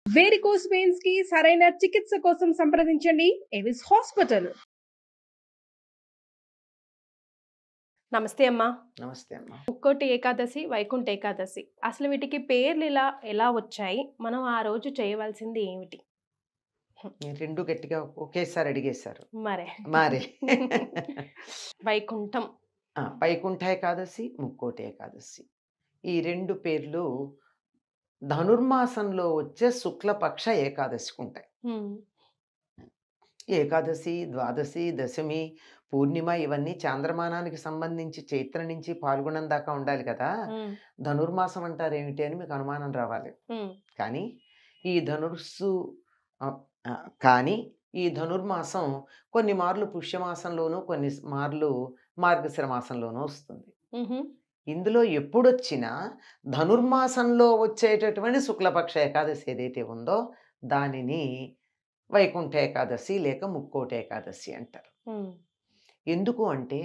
Varicose veins కి సరైన చికిత్స కోసం సంప్రదించండి ఎవిస్ హాస్పిటల్. నమస్తే అమ్మా. నమస్తే అమ్మా. ముక్కోటి ఏకాదశి, వైకుంఠ ఏకాదశి, అసలు వీటికి పేర్లు ఎలా వచ్చాయి? మనం ఆ రోజు చేయవలసింది ఏమిటి? మీరు రెండు గట్టిగా ఒకేసారి అడిగేశారు. మరే వైకుంఠం, వైకుంఠ ఏకాదశి, ముక్కోటి ఏకాదశి, ఈ రెండు పేర్లు ధనుర్మాసంలో వచ్చే శుక్లపక్ష ఏకాదశికి ఉంటాయి. ఏకాదశి, ద్వాదశి, దశమి, పూర్ణిమ ఇవన్నీ చాంద్రమానానికి సంబంధించి చైత్ర నుంచి పాల్గొనం దాకా ఉండాలి కదా. ధనుర్మాసం అంటారు ఏమిటి అని మీకు అనుమానం రావాలి. కానీ ఈ ధనుర్సు కానీ ఈ ధనుర్మాసం కొన్ని మార్లు పుష్యమాసంలోనూ కొన్ని మార్లు మార్గశిర మాసంలోనూ వస్తుంది. ఇందులో ఎప్పుడొచ్చినా ధనుర్మాసంలో వచ్చేటటువంటి శుక్లపక్ష ఏకాదశి ఏదైతే ఉందో దానిని వైకుంఠ ఏకాదశి లేక ముక్కోటి ఏకాదశి అంటారు. ఎందుకు అంటే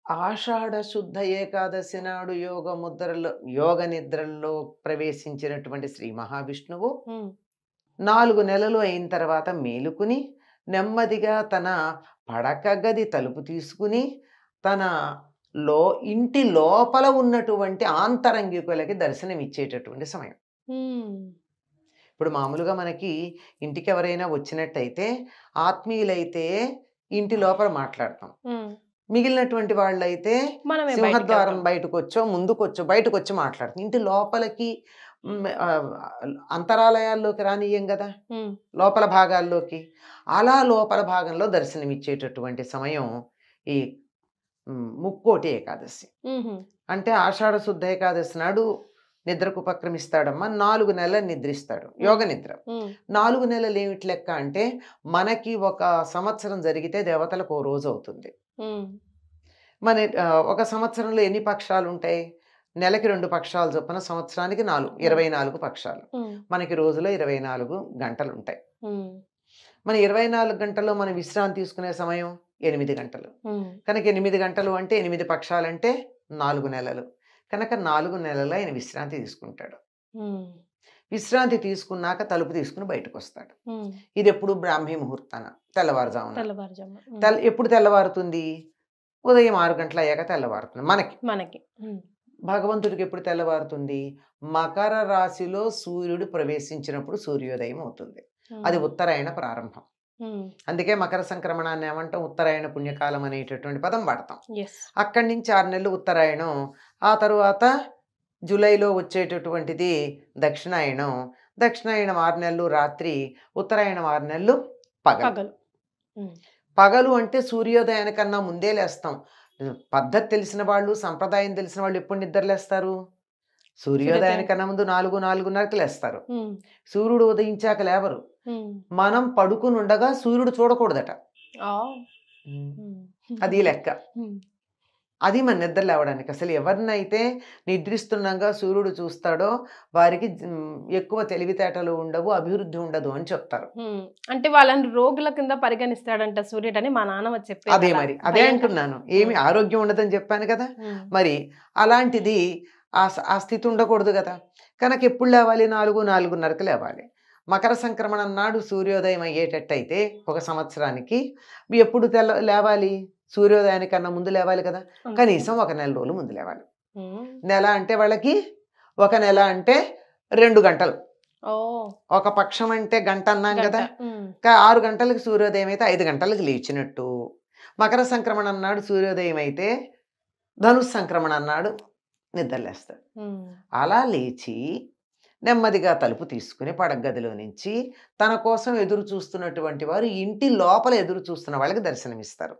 ఆషాఢ శుద్ధ ఏకాదశి నాడు యోగ నిద్రల్లో ప్రవేశించినటువంటి శ్రీ మహావిష్ణువు 4 నెలలు అయిన తర్వాత మేలుకుని నెమ్మదిగా తన పడక గది తలుపు తీసుకుని తన ఇంటి లోపల ఉన్నటువంటి ఆంతరంగికులకి దర్శనం ఇచ్చేటటువంటి సమయం. ఇప్పుడు మామూలుగా మనకి ఇంటికి ఎవరైనా వచ్చినట్టయితే ఆత్మీయులైతే ఇంటి లోపల మాట్లాడతాం, మిగిలినటువంటి వాళ్ళైతే సింహద్వారం ముందుకొచ్చో బయటకు వచ్చి మాట్లాడతాం. ఇంటి లోపలికి అంతరాలయాల్లోకి రానియ్యం కదా, లోపల భాగాల్లోకి. అలా లోపల భాగంలో దర్శనమిచ్చేటటువంటి సమయం ఈ ముక్కోటి ఏకాదశి. అంటే ఆషాఢ శుద్ధ ఏకాదశి నాడు నిద్రకు ఉపక్రమిస్తాడమ్మా. 4 నెలలు నిద్రిస్తాడు, యోగ నిద్ర. 4 నెలలు ఏమిటి లెక్క అంటే మనకి ఒక సంవత్సరం జరిగితే దేవతలకు ఓ రోజు అవుతుంది. మన ఒక సంవత్సరంలో ఎన్ని పక్షాలు ఉంటాయి? నెలకి 2 పక్షాలు చొప్పున సంవత్సరానికి 24 పక్షాలు. మనకి రోజులో 24 గంటలు ఉంటాయి. మన 24 గంటల్లో మనం విశ్రాంతి తీసుకునే సమయం 8 గంటలు. కనుక 8 గంటలు అంటే 8 పక్షాలు అంటే 4 నెలలు. కనుక 4 నెలలు ఆయన విశ్రాంతి తీసుకుంటాడు. విశ్రాంతి తీసుకున్నాక తలుపు తీసుకుని బయటకు వస్తాడు. ఇది ఎప్పుడు బ్రాహ్మీ ముహూర్తాన, తెల్లవారుజామున. ఎప్పుడు తెల్లవారుతుంది? ఉదయం 6 గంటలు అయ్యాక తెల్లవారుతుంది మనకి. భగవంతుడికి ఎప్పుడు తెల్లవారుతుంది? మకర రాశిలో సూర్యుడు ప్రవేశించినప్పుడు సూర్యోదయం అవుతుంది. అది ఉత్తరాయణ ప్రారంభం. అందుకే మకర సంక్రమణాన్ని ఏమంటాం? ఉత్తరాయణ పుణ్యకాలం అనేటటువంటి పదం వాడతాం. అక్కడి నుంచి 6 నెలలు ఉత్తరాయణం. ఆ తరువాత జూలైలో వచ్చేటటువంటిది దక్షిణాయనం. దక్షిణాయనం 6 నెలలు రాత్రి, ఉత్తరాయణం 6 నెలలు పగలు. పగలు అంటే సూర్యోదయానికన్నా ముందే లేస్తాం. పద్ధతి తెలిసిన వాళ్ళు, సంప్రదాయం తెలిసిన వాళ్ళు ఎప్పుడు నిద్రలేస్తారు? సూర్యోదయానికన్నా ముందు 4-4:30కి లేస్తారు. సూర్యుడు ఉదయించాక లేవరు. మనం పడుకుని ఉండగా సూర్యుడు చూడకూడదట. అది లెక్క. అది మన నిద్ర లేవడానికి. అసలు ఎవరినైతే నిద్రిస్తుండగా సూర్యుడు చూస్తాడో వారికి ఎక్కువ తెలివితేటలు ఉండవు, అభివృద్ధి ఉండదు అని చెప్తారు. అంటే వాళ్ళని రోగుల కింద పరిగణిస్తాడంట సూర్యుడు అని మా నాన్న చెప్పి. అదే అంటున్నాను, ఏమి ఆరోగ్యం ఉండదని చెప్పాను కదా. మరి అలాంటిది ఆ స్థితి ఉండకూడదు కదా. కనుక ఎప్పుడు లేవాలి? 4-4:30కి లేవాలి. మకర సంక్రమణం నాడు సూర్యోదయం అయ్యేటట్టయితే ఒక సంవత్సరానికి ఎప్పుడు లేవాలి? సూర్యోదయానికన్నా ముందు లేవాలి కదా. కనీసం 1 నెల రోజులు ముందు లేవాలి. నెల అంటే వాళ్ళకి 1 నెల అంటే 2 గంటలు. ఒక పక్షం అంటే గంట అన్నాం కదా. 6 గంటలకు సూర్యోదయం అయితే 5 గంటలకు లేచినట్టు. మకర సంక్రమణం నాడు సూర్యోదయం అయితే ధనుస్ సంక్రమణం నాడు నిద్రలేస్తాడు. అలా లేచి నెమ్మదిగా తలుపు తీసుకుని పడగదిలో నుంచి తన కోసం ఎదురు చూస్తున్నటువంటి వారు ఇంటి లోపల ఎదురు చూస్తున్న వాళ్ళకి దర్శనమిస్తారు.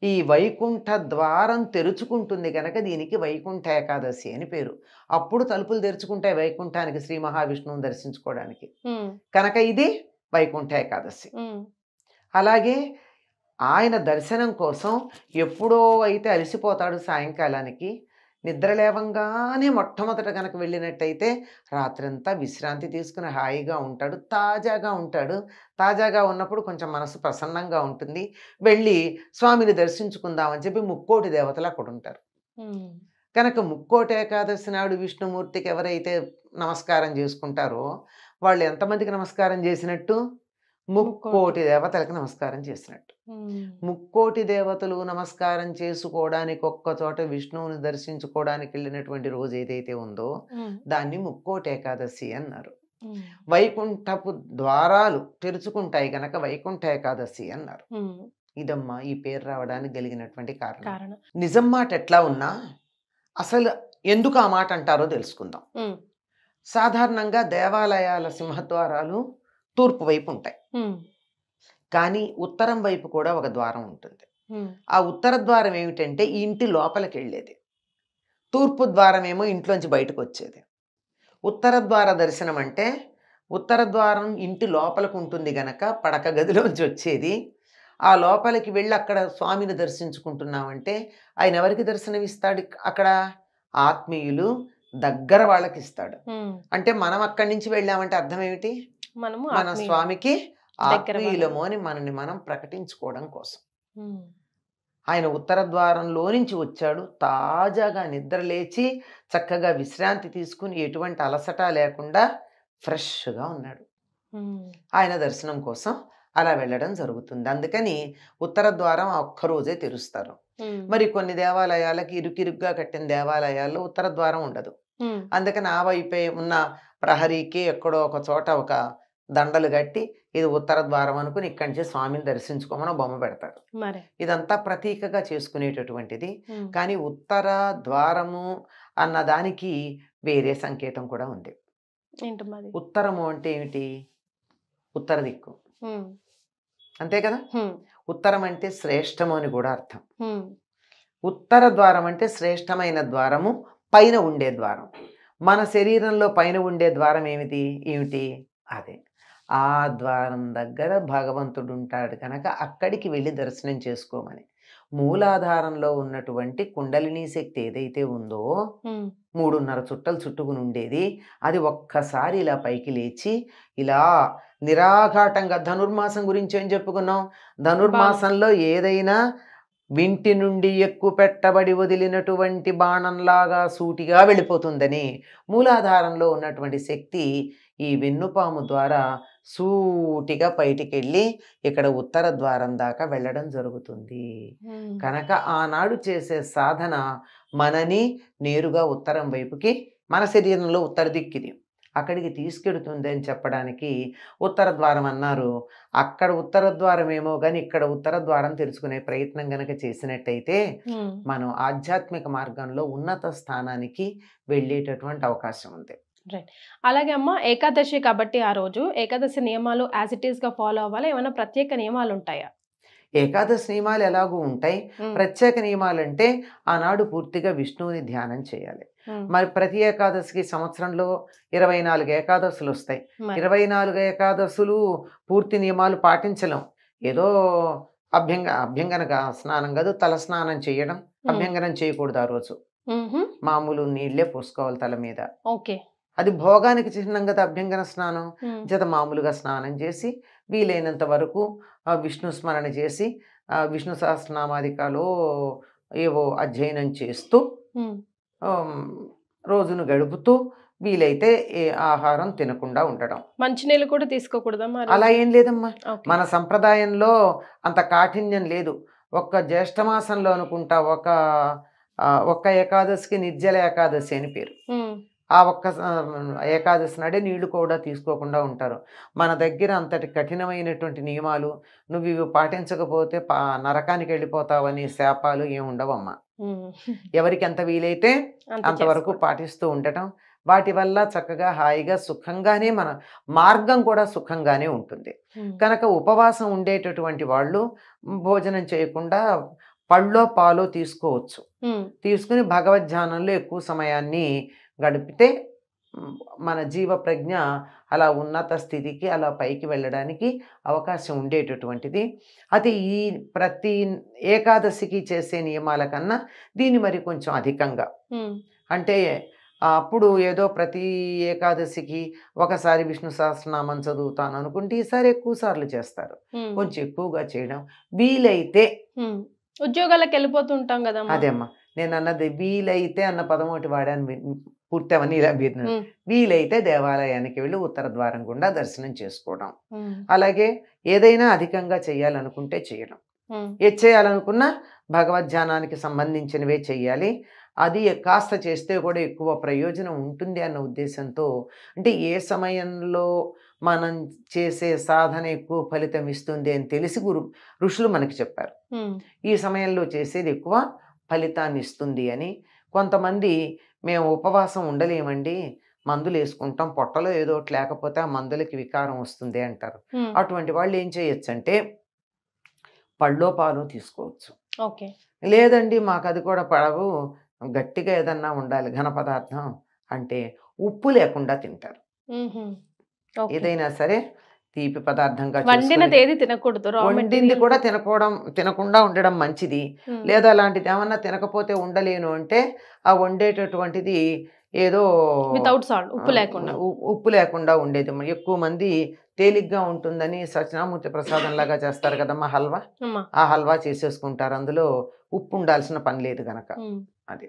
ఈ వైకుంఠ ద్వారం తెరుచుకుంటుంది కనుక దీనికి వైకుంఠ ఏకాదశి అని పేరు. అప్పుడు తలుపులు తెరుచుకుంటాయి వైకుంఠానికి, శ్రీ మహావిష్ణువుని దర్శించుకోవడానికి. కనుక ఇది వైకుంఠ ఏకాదశి. అలాగే ఆయన దర్శనం కోసం ఎప్పుడో అయితే అలసిపోతాడు సాయంకాలానికి, నిద్ర లేవంగానే మొట్టమొదట కనుక వెళ్ళినట్టయితే రాత్రంతా విశ్రాంతి తీసుకుని హాయిగా ఉంటాడు, తాజాగా ఉంటాడు. తాజాగా ఉన్నప్పుడు కొంచెం మనసు ప్రసన్నంగా ఉంటుంది. వెళ్ళి స్వామిని దర్శించుకుందామని చెప్పి ముక్కోటి దేవతలు అక్కడ ఉంటారు. కనుక ముక్కోటి ఏకాదశి నాడు విష్ణుమూర్తికి ఎవరైతే నమస్కారం చేసుకుంటారో వాళ్ళు ఎంతమందికి నమస్కారం చేసినట్టు? ముక్కోటి దేవతలకు నమస్కారం చేసినట్టు. ముక్కోటి దేవతలు నమస్కారం చేసుకోవడానికి ఒక్క చోట విష్ణువుని దర్శించుకోవడానికి వెళ్ళినటువంటి రోజు ఏదైతే ఉందో దాన్ని ముక్కోటి ఏకాదశి అన్నారు. వైకుంఠపు ద్వారాలు తెరుచుకుంటాయి గనక వైకుంఠ ఏకాదశి అన్నారు. ఇదమ్మా ఈ పేరు రావడానికి కలిగినటువంటి కారణం. నిజం మాట ఎట్లా ఉన్నా అసలు ఎందుకు ఆ మాట అంటారో తెలుసుకుందాం. సాధారణంగా దేవాలయాల సింహద్వారాలు తూర్పు వైపు ఉంటాయి, కానీ ఉత్తరం వైపు కూడా ఒక ద్వారం ఉంటుంది. ఆ ఉత్తర ద్వారం ఏమిటంటే ఈ ఇంటి లోపలికి వెళ్ళేది, తూర్పు ద్వారం ఏమో ఇంట్లోంచి బయటకు వచ్చేది. ఉత్తర ద్వార దర్శనం అంటే ఉత్తర ద్వారం ఇంటి లోపలికి ఉంటుంది గనక పడక గదిలోంచి వచ్చేది. ఆ లోపలికి వెళ్ళి అక్కడ స్వామిని దర్శించుకుంటున్నామంటే ఆయన ఎవరికి దర్శనమిస్తాడు? అక్కడ ఆత్మీయులు దగ్గర వాళ్ళకి ఇస్తాడు. అంటే మనం అక్కడి నుంచి వెళ్ళామంటే అర్థం ఏమిటి? మన స్వామికి ఆత్మీయులము అని మనని మనం ప్రకటించుకోవడం కోసం. ఆయన ఉత్తర ద్వారంలో నుంచి వచ్చాడు, తాజాగా నిద్ర లేచి చక్కగా విశ్రాంతి తీసుకుని ఎటువంటి అలసట లేకుండా ఫ్రెష్గా ఉన్నాడు. ఆయన దర్శనం కోసం అలా వెళ్ళడం జరుగుతుంది. అందుకని ఉత్తర ద్వారం ఒక్కరోజే తెరుస్తారు. మరి కొన్ని దేవాలయాలకి ఇరుకిరుగ్గా కట్టిన దేవాలయాల్లో ఉత్తర ద్వారం ఉండదు. అందుకని ఆ వైపే ఉన్న ప్రహరీకి ఎక్కడో ఒక చోట ఒక దండలు కట్టి ఇది ఉత్తర ద్వారం అనుకుని ఇక్కడి నుంచి స్వామిని దర్శించుకోమని బొమ్మ పెడతారు. ఇదంతా ప్రతీకగా చేసుకునేటటువంటిది. కానీ ఉత్తర ద్వారము అన్న దానికి వేరే సంకేతం కూడా ఉంది. ఉత్తరము అంటే ఏమిటి? ఉత్తర దిక్కు, అంతే కదా. ఉత్తరం అంటే శ్రేష్టము అని కూడా అర్థం. ఉత్తర ద్వారం అంటే శ్రేష్టమైన ద్వారము, పైన ఉండే ద్వారం. మన శరీరంలో పైన ఉండే ద్వారం ఏమిటి? అదే ఆ ద్వారం దగ్గర భగవంతుడు ఉంటాడు కనుక అక్కడికి వెళ్ళి దర్శనం చేసుకోమని. మూలాధారంలో ఉన్నటువంటి కుండలిని శక్తి ఏదైతే ఉందో 3.5 చుట్టలు చుట్టుకుని ఉండేది, అది ఒక్కసారి ఇలా పైకి లేచి ఇలా నిరాఘాటంగా, ధనుర్మాసం గురించి ఏం చెప్పుకున్నాం? ధనుర్మాసంలో ఏదైనా వింటి నుండి ఎక్కువ పెట్టబడి వదిలినటువంటి బాణంలాగా సూటిగా వెళ్ళిపోతుందని మూలాధారంలో ఉన్నటువంటి శక్తి ఈ వెన్నుపాము ద్వారా సూటిగా బయటికి వెళ్ళి ఇక్కడ ఉత్తర ద్వారం దాకా వెళ్ళడం జరుగుతుంది. కనుక ఆనాడు చేసే సాధన మనని నేరుగా ఉత్తరం వైపుకి, మన శరీరంలో ఉత్తర దిక్కిది, అక్కడికి తీసుకెడుతుంది అని చెప్పడానికి ఉత్తర ద్వారం అన్నారు. అక్కడ ఉత్తర ద్వారం ఏమో కానీ ఇక్కడ ఉత్తర ద్వారం తెలుసుకునే ప్రయత్నం గనక చేసినట్టయితే మనం ఆధ్యాత్మిక మార్గంలో ఉన్నత స్థానానికి వెళ్ళేటటువంటి అవకాశం ఉంది. రైట్. అలాగే అమ్మ, ఏకాదశి కాబట్టి ఆ రోజు ఏకాదశి నియమాలు యాజ్ ఇట్ ఈస్ గా ఫాలో అవ్వాలి, ఏమైనా ప్రత్యేక నియమాలు ఉంటాయా? ఏకాదశి నియమాలు ఎలాగూ ఉంటాయి. ప్రత్యేక నియమాలు అంటే ఆనాడు పూర్తిగా విష్ణువుని ధ్యానం చేయాలి. మరి ప్రతి ఏకాదశికి సంవత్సరంలో 24 ఏకాదశులు వస్తాయి. 24 ఏకాదశులు పూర్తి నియమాలు పాటించలేం. ఏదో అభ్యంగన స్నానం కాదు, తల స్నానం చేయడం, అభ్యంగనం చేయకూడదు ఆ రోజు. మామూలు నీళ్లే పోసుకోవాలి తల మీద. అది భోగానికి చిహ్నం కదా అభ్యంగన స్నానం. చేత మామూలుగా స్నానం చేసి వీలైనంత వరకు విష్ణు స్మరణ చేసి విష్ణు సహస్రనామాదికాలో ఏవో అధ్యయనం చేస్తూ రోజును గడుపుతూ వీలైతే ఆహారం తినకుండా ఉండడం. మంచినీళ్ళు కూడా తీసుకోకూడదా? అలా ఏం లేదమ్మా, మన సంప్రదాయంలో అంత కాఠిన్యం లేదు. ఒక్క జ్యేష్ఠమాసంలో అనుకుంటా ఒక్క ఏకాదశికి నిర్జల ఏకాదశి అని పేరు. ఆ ఒక్క ఏకాదశి నాడే నీళ్లు కూడా తీసుకోకుండా ఉంటారు. మన దగ్గర అంతటి కఠినమైనటువంటి నియమాలు, నువ్వు ఇవి పాటించకపోతే నరకానికి వెళ్ళిపోతావని శాపాలు ఏమి ఉండవమ్మా. ఎవరికి ఎంత వీలైతే అంతవరకు పాటిస్తూ ఉండటం, వాటి వల్ల చక్కగా హాయిగా సుఖంగానే మన మార్గం కూడా సుఖంగానే ఉంటుంది. కనుక ఉపవాసం ఉండేటటువంటి వాళ్ళు భోజనం చేయకుండా పళ్ళో పాలో తీసుకోవచ్చు. తీసుకుని భగవద్ధ్యానంలో ఎక్కువ సమయాన్ని గడిపితే మన జీవ ప్రజ్ఞ అలా ఉన్నత స్థితికి అలా పైకి వెళ్ళడానికి అవకాశం ఉండేటటువంటిది. అది ఈ ప్రతి ఏకాదశికి చేసే నియమాల కన్నా దీన్ని మరి కొంచెం అధికంగా, అంటే అప్పుడు ఏదో ప్రతి ఏకాదశికి ఒకసారి విష్ణు సహస్రనామం చదువుతాను అనుకుంటే ఈసారి ఎక్కువ సార్లు చేస్తారు. కొంచెం ఎక్కువగా చేయడం వీలైతే. ఉద్యోగాలకు వెళ్ళిపోతుంటాం కదా, అదేమ్మా, నేను అన్నది వీలైతే అన్న పదం ఒకటి వాడాను, పూర్తవని ఇలా మీరు ఉమ్, వీలైతే దేవాలయానికి వెళ్ళి ఉత్తర ద్వారం గుండా దర్శనం చేసుకోవడం. ఉమ్, అలాగే ఏదైనా అధికంగా చేయాలనుకుంటే చేయడం, ఉమ్, ఏది చేయాలనుకున్నా భగవద్ధ్యానానికి సంబంధించినవే చెయ్యాలి. అది కాస్త చేస్తే కూడా ఎక్కువ ప్రయోజనం ఉంటుంది అన్న ఉద్దేశంతో, అంటే ఏ సమయంలో మనం చేసే సాధన ఎక్కువ ఫలితం ఇస్తుంది అని తెలిసి ఋషులు మనకి చెప్పారు. ఉమ్, ఈ సమయంలో చేసేది ఎక్కువ ఫలితాన్ని ఇస్తుంది అని. కొంతమంది మేము ఉపవాసం ఉండలేమండి, మందులు వేసుకుంటాం, పొట్టలో ఏదో ఒకటి లేకపోతే ఆ మందులకి వికారం వస్తుంది అంటారు. ఉమ్, అటువంటి వాళ్ళు ఏం చేయొచ్చు అంటే పళ్ళో పాలు తీసుకోవచ్చు. ఓకే. లేదండి మాకు అది కూడా పడవు, గట్టిగా ఏదన్నా ఉండాలి ఘన పదార్థం అంటే ఉప్పు లేకుండా తింటారు. ఉహుం, ఓకే. ఏదైనా సరే తీపి పదార్థంగా వండినది చేసుకొని, ఏది తినకూడదు, రా వండింది మెటీరియల్. కూడా తినకుండా ఉండడం మంచిది. లేదా అలాంటిది ఏమన్నా తినకపోతే ఉండలేను అంటే ఆ వండేటటువంటిది ఏదో వితౌట్ సాల్ట్, ఉప్పు లేకుండా. ఉప్పు లేకుండా ఉండేది. ఎక్కువ మంది తేలిగ్గా ఉంటుందని సత్యనామూర్తి ప్రసాదం లాగా చేస్తారు కదమ్మా హల్వా, అమ్మా. ఆ హల్వా చేసేసుకుంటారు, అందులో ఉప్పు ఉండాల్సిన పని లేదు గనక. ఉమ్, అది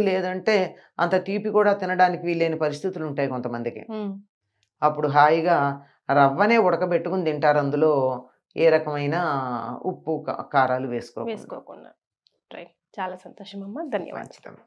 లేదంటే అంత తీపి కూడా తినడానికి వీలైన పరిస్థితులు ఉంటాయి కొంతమందికి. ఉమ్. అప్పుడు హాయిగా రవ్వనే ఉడకబెట్టుకుని తింటారు, అందులో ఏ రకమైన ఉప్పు కారాలు వేసుకోకుండా. వేసుకోకుండా. రైట్. చాలా సంతోషం అమ్మా, ధన్యవాదాలు. మంచిదమ్మా.